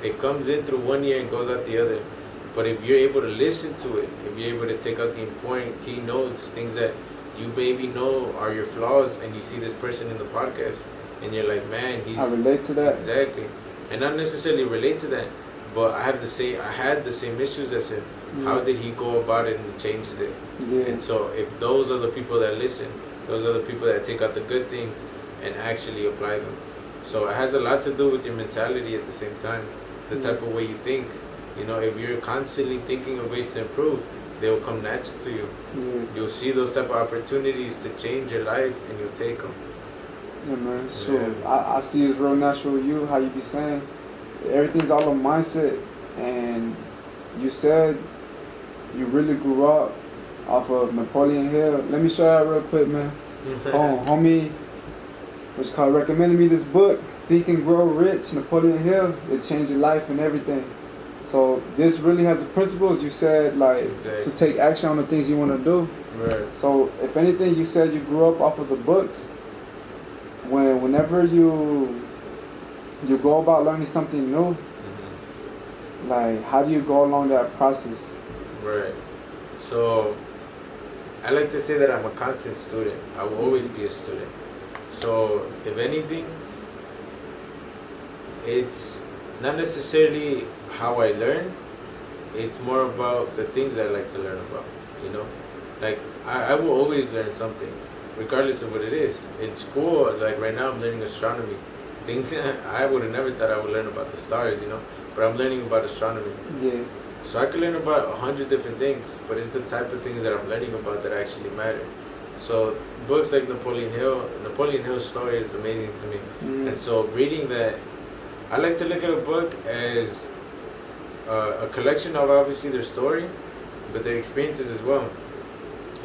it comes in through one ear and goes out the other. But if you're able to listen to it, if you're able to take out the important key notes, things that you maybe know are your flaws, and you see this person in the podcast, and you're like, man, I relate to that. Exactly. And not necessarily relate to that, but I had the same issues as him. How did he go about it and changed it? And so if those are the people that listen, those are the people that take out the good things and actually apply them. So it has a lot to do with your mentality at the same time, the type of way you think. If you're constantly thinking of ways to improve, they will come natural to you. You'll see those type of opportunities to change your life, and you'll take them. Yeah, man. Sure. I see it's real natural with you, how you be saying. Everything's all a mindset. And you said you really grew up off of Napoleon Hill. Let me show you real quick, man. Homie, which recommended me this book, Think and Grow Rich, Napoleon Hill. It changed your life and everything. So this really has the principles you said, to take action on the things you want to do. Right. So if anything, you said you grew up off of the books. Whenever you go about learning something new, how do you go along that process? Right. So I like to say that I'm a constant student. I will always be a student. So if anything, it's not necessarily how I learn, it's more about the things I like to learn about, I will always learn something, regardless of what it is. In school, right now I'm learning astronomy. Things I would have never thought I would learn about the stars, but I'm learning about astronomy. Yeah. So I could learn about 100 different things, but it's the type of things that I'm learning about that actually matter. So books like Napoleon Hill's story is amazing to me. And so reading that, I like to look at a book as a collection of obviously their story, but their experiences as well.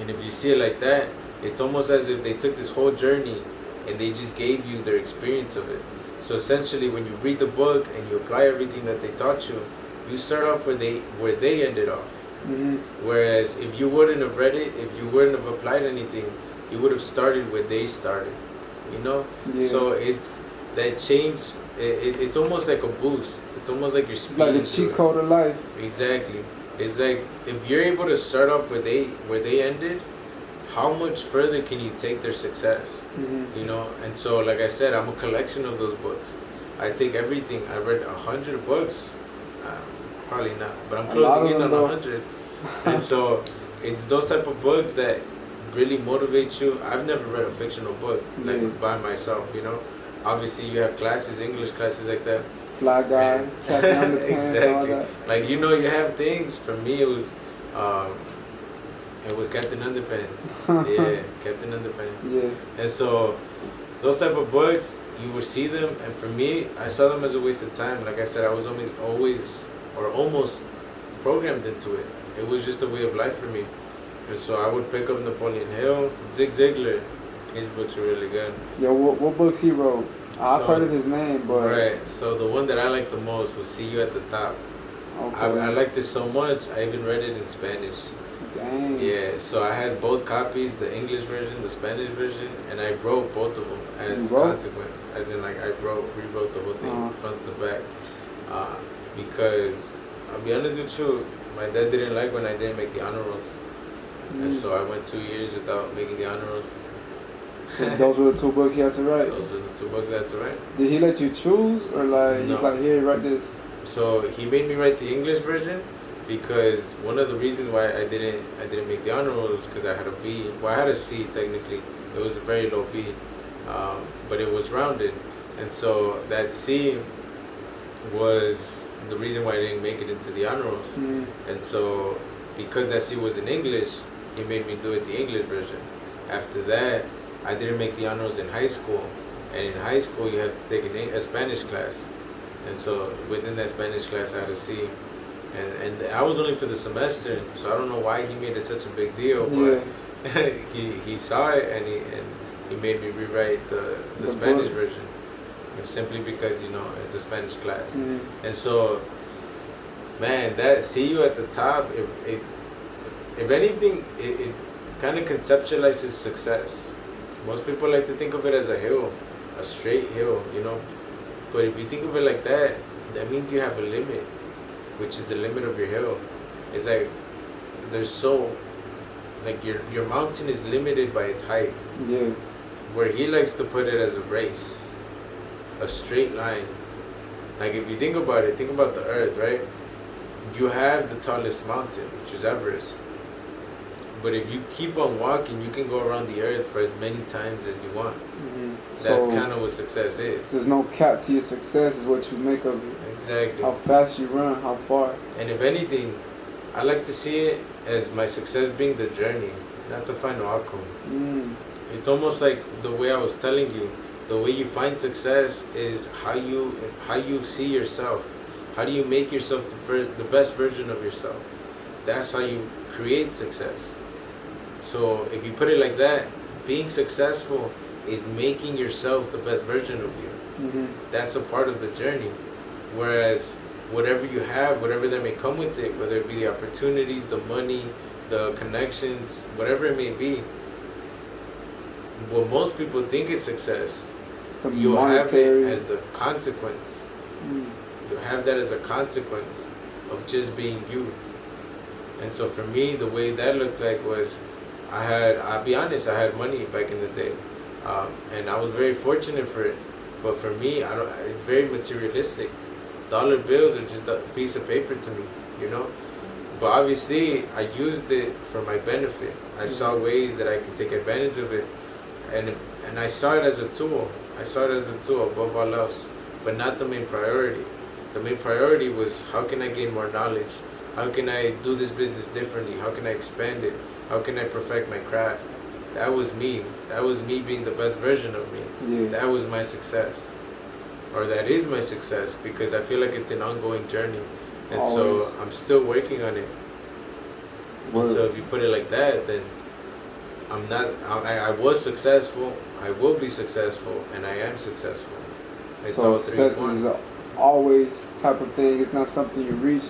And if you see it like that, it's almost as if they took this whole journey and they just gave you their experience of it. So essentially, when you read the book and you apply everything that they taught you, you start off where they ended off. Whereas if you wouldn't have read it, if you wouldn't have applied anything, you would have started where they started. So it's that change. It's almost like a boost. It's almost like you're speeding. It's like a cheat code of life. Exactly. It's like if you're able to start off where they ended, how much further can you take their success? And so like I said, I'm a collection of those books. I take everything. I read 100 books. Probably not, but I'm closing in on 100. And so it's those type of books that really motivate you. I've never read a fictional book like by myself. You know, obviously you have classes, English classes like that. Fly Guy, Captain Underpants, exactly. all that. Like you know, you have things. For me, it was Captain Underpants. Yeah, Captain Underpants. Yeah. And so those type of books, you would see them, and for me, I saw them as a waste of time. Like I said, I was almost programmed into it. It was just a way of life for me. And so I would pick up Napoleon Hill, Zig Ziglar. His books are really good. Yo, what books he wrote? I've heard of his name, but... Right, so the one that I liked the most was See You at the Top. Okay. I liked it so much, I even read it in Spanish. Dang. Yeah, so I had both copies, the English version, the Spanish version, and I wrote both of them as consequence. As in, like, I rewrote the whole thing front to back. Because, I'll be honest with you, my dad didn't like when I didn't make the honor rolls. And so I went 2 years without making the honor rolls. So those were the 2 books you had to write? Those were the 2 books I had to write. Did he let you choose, or like, he's like, here, write this? So he made me write the English version, because one of the reasons why I didn't make the honor roll was because I had a B. Well, I had a C technically. It was a very low B, but it was rounded, and so that C was the reason why I didn't make it into the honor rolls. And so because that C was in English, he made me do it the English version. After that, I didn't make the honor rolls in high school, and in high school you have to take a Spanish class, and so within that Spanish class I had a C. And I was only for the semester, so I don't know why he made it such a big deal, but he saw it and he made me rewrite the Spanish version, simply because, you know, it's a Spanish class. And so, man, that See You at the Top, if anything, it kind of conceptualizes success. Most people like to think of it as a hill, a straight hill, you know, but if you think of it like that, that means you have a limit, which is the limit of your hill. It's like your mountain is limited by its height. Yeah. Where he likes to put it as a race, a straight line. Like if you think about it, think about the earth, right? You have the tallest mountain, which is Everest. But if you keep on walking, you can go around the earth for as many times as you want. That's kind of what success is. There's no cap to your success, is what you make of it. Exactly. How fast you run, how far. And if anything, I like to see it as my success being the journey, not the final outcome. It's almost like the way I was telling you, the way you find success is how you see yourself. How do you make yourself the best version of yourself? That's how you create success. So if you put it like that, being successful is making yourself the best version of you. That's a part of the journey. Whereas whatever you have, whatever that may come with it, whether it be the opportunities, the money, the connections, whatever it may be, what most people think is success, you have it as a consequence. You have that as a consequence of just being you. And so for me, the way that looked like was, I'll be honest, I had money back in the day, and I was very fortunate for it. But for me, it's very materialistic. Dollar bills are just a piece of paper to me, you know. But obviously, I used it for my benefit. I saw ways that I could take advantage of it, and I saw it as a tool. I saw it as a tool above all else, but not the main priority. The main priority was, how can I gain more knowledge? How can I do this business differently? How can I expand it? How can I perfect my craft? That was me. That was me being the best version of me. That was my success. Or that is my success, because I feel like it's an ongoing journey. And so I'm still working on it. And so if you put it like that, then I was successful, I will be successful, and I am successful. It's so all success is always type of thing. It's not something you reach.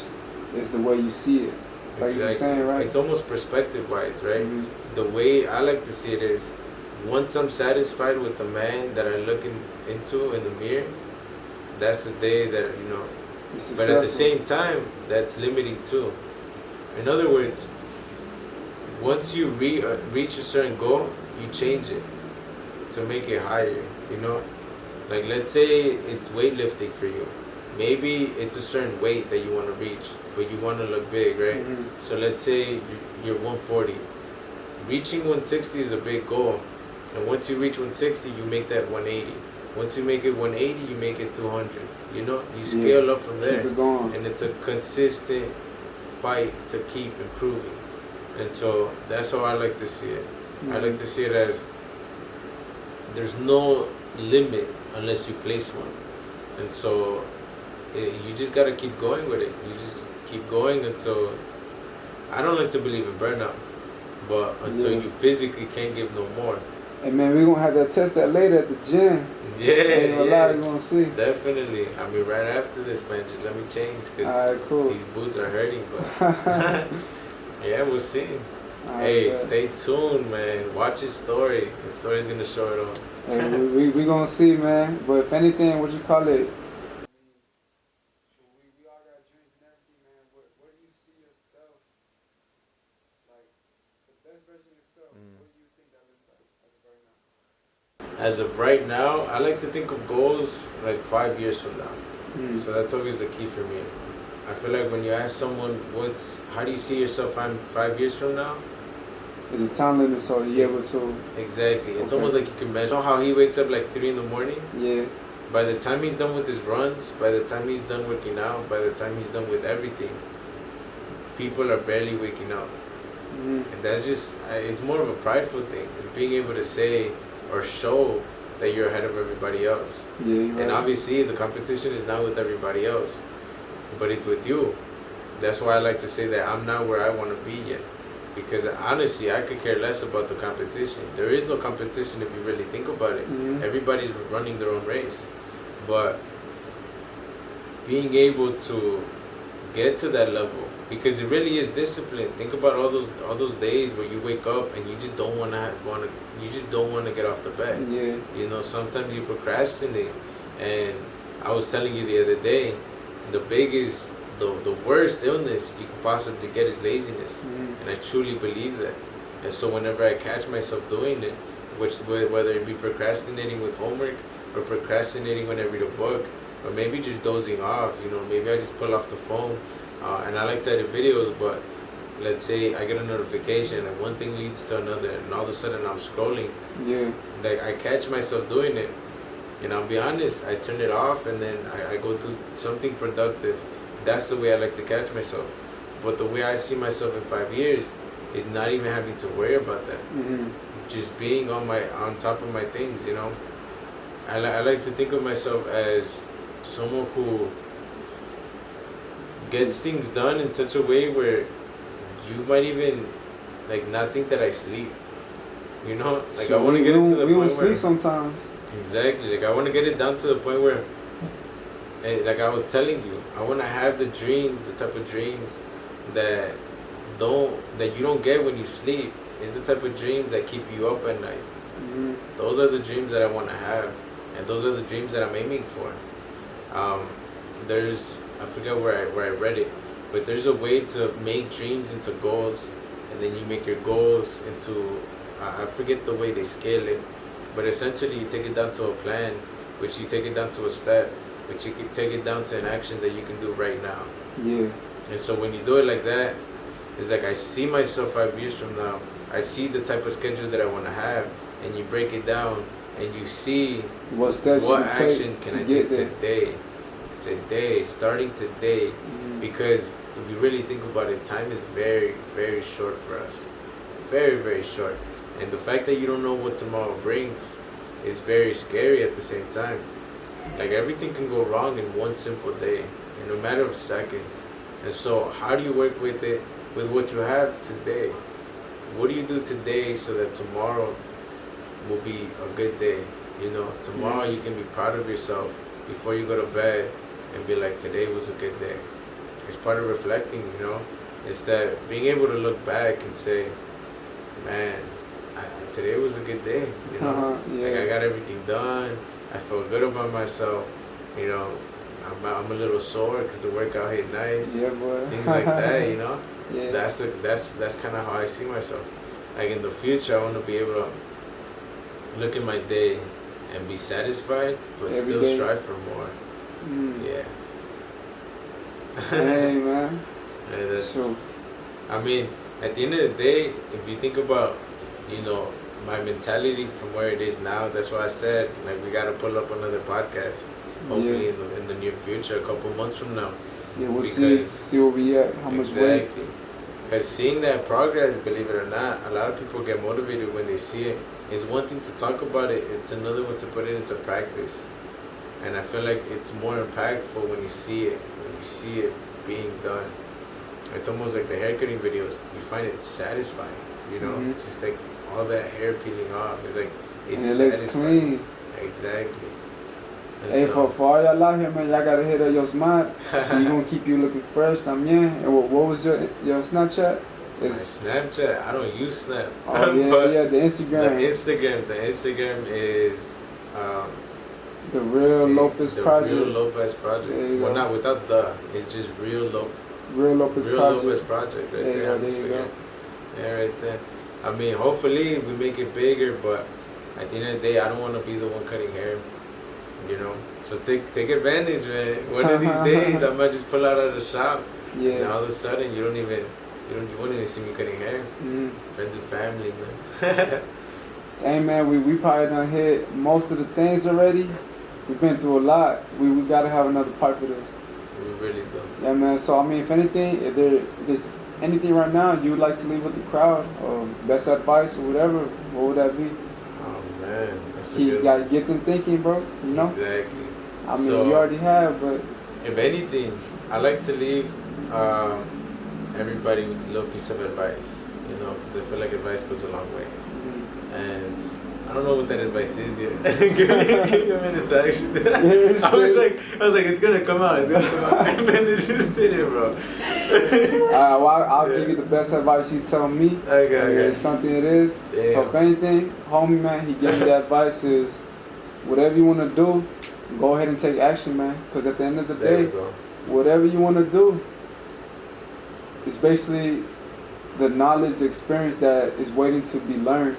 It's the way you see it. Like you're saying, right? It's almost perspective-wise, right? The way I like to see it is, once I'm satisfied with the man that I'm looking into in the mirror, that's the day that, you know. But at the same time, that's limiting too. In other words, once you reach a certain goal, you change it to make it higher, you know. Like let's say it's weightlifting for you. Maybe it's a certain weight that you want to reach, but you want to look big, right? So let's say you're 140. reaching 160 is a big goal, and once you reach 160, you make that 180. Once you make it 180, you make it 200. You know, you scale up from there, keep it going. and it's a consistent fight to keep improving. And so that's how I like to see it. I like to see it as there's no limit unless you place one, and so you just gotta keep going with it. You just keep going until I don't like to believe in burnout, but until you physically can't give no more. Hey man, we gonna have to test that later at the gym. Yeah, you gonna see. Definitely. I mean, right after this, man, just let me change because cool. These boots are hurting. But yeah, we'll see. Hey, stay tuned, man. Watch his story. His story's gonna show it all. Hey, we gonna see, man. But if anything, what you call it? We all got dreams and everything, man. Where do you see yourself? Like the best version of yourself. What do you think that looks like as of right now? As of right now, I like to think of goals like 5 years from now. So that's always the key for me. I feel like when you ask someone, how do you see yourself 5 years from now? There's a time limit, so you're able to. Exactly. It's almost like you can measure. You know how he wakes up like 3 in the morning? Yeah. By the time he's done with his runs, by the time he's done working out, by the time he's done with everything, people are barely waking up. And that's just, it's more of a prideful thing. It's being able to say or show that you're ahead of everybody else. Yeah, you're right. And obviously the competition is not with everybody else, but it's with you. That's why I like to say that I'm not where I want to be yet. Because honestly, I could care less about the competition. There is no competition if you really think about it. Everybody's running their own race. But being able to get to that level, because it really is discipline. Think about all those days where you wake up and you just don't want to get off the bed. Yeah. You know, sometimes you procrastinate. And I was telling you the other day, the worst illness you could possibly get is laziness. And I truly believe that. And so whenever I catch myself doing it, whether it be procrastinating with homework or procrastinating when I read a book, or maybe just dozing off, you know, maybe I just pull off the phone. And I like to edit videos, but let's say I get a notification and one thing leads to another, and all of a sudden I'm scrolling. Yeah. Like I catch myself doing it, and I'll be honest, I turn it off and then I go do something productive. That's the way I like to catch myself. But the way I see myself in 5 years is not even having to worry about that. Just being on top of my things, you know. I like to think of myself as someone who gets things done in such a way where you might even like not think that I sleep. You know, like I want to get it to the point where sleep sometimes. Exactly, like I want to get it down to the point where, like I was telling you, I want to have the dreams, the type of dreams that you don't get when you sleep. It's the type of dreams that keep you up at night. Those are the dreams that I want to have, and those are the dreams that I'm aiming for. I forget where I read it, but there's a way to make dreams into goals, and then you make your goals into, I forget the way they scale it, but essentially you take it down to a plan, which you take it down to a step, which you can take it down to an action that you can do right now. Yeah. And so when you do it like that, it's like I see myself 5 years from now. I see the type of schedule that I want to have, and you break it down, and you see what action can I take today, starting today. Because if you really think about it, time is very, very short for us. Very, very short. And the fact that you don't know what tomorrow brings is very scary at the same time. Like everything can go wrong in one simple day, in a matter of seconds. And so how do you work with it, with what you have today? What do you do today so that tomorrow will be a good day? You know, tomorrow you can be proud of yourself before you go to bed and be like, today was a good day. It's part of reflecting, you know. It's that being able to look back and say, man, today was a good day, you know. Like I got everything done. I felt good about myself, you know. I'm a little sore because the workout hit nice. Yeah, boy. Things like that, you know. Yeah. That's kind of how I see myself. Like in the future, I want to be able to look at my day and be satisfied, but every still day. strive for more. Yeah. Hey, man. Yeah, that's true. I mean, at the end of the day, if you think about you know, my mentality from where it is now. That's why I said like we gotta pull up another podcast. Hopefully in the near future, a couple months from now. Yeah, we'll see where we at, how much weight. Because seeing that progress, believe it or not, a lot of people get motivated when they see it. It's one thing to talk about it, it's another one to put it into practice. And I feel like it's more impactful when you see it being done. It's almost like the haircutting videos. You find it satisfying, you know? Mm-hmm. Just like all that hair peeling off. It's like, it's and it looks clean. Exactly. And hey, for all y'all out here, man, y'all gotta hit up Yosman. He gonna keep you looking fresh, también. And what was your Snapchat? My Snapchat, I don't use Snap. Oh yeah, the Instagram. The Instagram is the Real Lopez Project. The Real Lopez Project. Well, not without the. It's just Real Lopez. Real Lopez Project. Lopez Project. Right there. There you go. Yeah, right there. I mean, hopefully we make it bigger, but at the end of the day, I don't want to be the one cutting hair. You know, so take advantage, man. One of these days, I might just pull out of the shop. Yeah. And all of a sudden, you wouldn't even see me cutting hair. Mm-hmm. Friends and family, man. Hey, man, we probably done hit most of the things already. We've been through a lot. We gotta have another part for this. We really do. Yeah, man. So I mean, if anything, if there's anything right now you would like to leave with the crowd, or best advice or whatever, what would that be? Oh man. You gotta get them thinking, bro. You know. Exactly. I mean, you already have, but if anything, I like to leave everybody with a little piece of advice. You know, because I feel like advice goes a long way. Mm-hmm. And I don't know what that advice is yet. give me a minute to actually. I was like, it's gonna come out, and then it just did it, bro. Well, I'll give you the best advice you tell me. Okay. It's something it is. Damn. So if anything, homie, man, he gave me the advice is, whatever you wanna do, go ahead and take action, man. Because at the end of the day, whatever you wanna do, it's basically the knowledge, the experience that is waiting to be learned.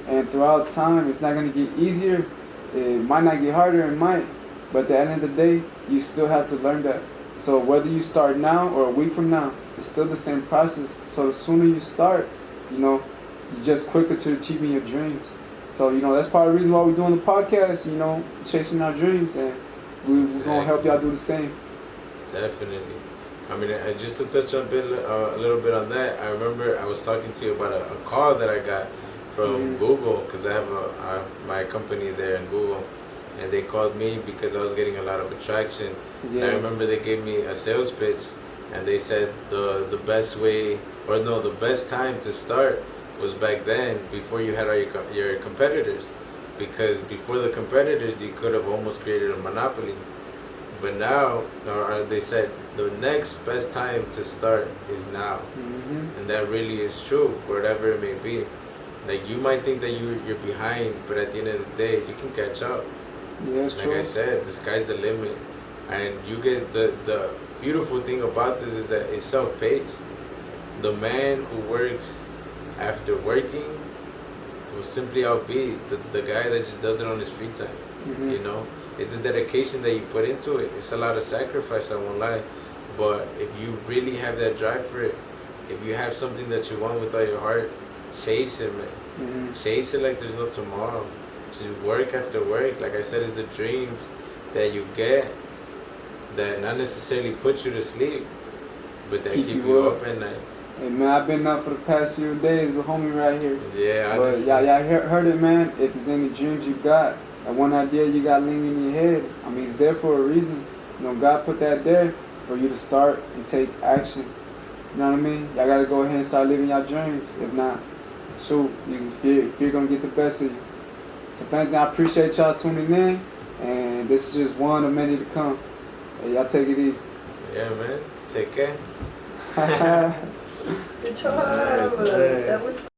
And throughout time, it's not going to get easier. It might not get harder, it might. But at the end of the day, you still have to learn that. So whether you start now or a week from now, it's still the same process. So the sooner you start, you're just quicker to achieving your dreams. So, that's part of the reason why we're doing the podcast, chasing our dreams. And we're going to help y'all do the same. Definitely. I mean, just to touch on a little bit on that, I remember I was talking to you about a call that I got from Google, because I have my company there in Google, and they called me because I was getting a lot of attraction. Yeah. I remember they gave me a sales pitch, and they said the best time to start was back then, before you had all your competitors, because before the competitors you could have almost created a monopoly. But now, they said the next best time to start is now. Mm-hmm. And that really is true, whatever it may be. Like, you might think that you're behind, but at the end of the day, you can catch up. Yeah, it's true. Like I said, the sky's the limit. And you get the beautiful thing about this is that it's self-paced. The man who works after working will simply outbeat the guy that just does it on his free time. Mm-hmm. It's the dedication that you put into it. It's a lot of sacrifice, I won't lie. But if you really have that drive for it, if you have something that you want with all your heart, chase it, man. Mm-hmm. Chase it like there's no tomorrow. Just work after work. Like I said, it's the dreams that you get that not necessarily put you to sleep, but that keep you up at night. Hey, man, I've been up for the past few days with homie right here. Yeah, but y'all heard it, man. If there's any dreams you got, that one idea you got lingering in your head, I mean, it's there for a reason. God put that there for you to start and take action. You know what I mean? Y'all gotta go ahead and start living your dreams. If not, shoot, fear gonna get the best of you. So if anything, I appreciate y'all tuning in, and this is just one of many to come. Hey, y'all take it easy. Yeah, man. Take care. Good job. Nice. That was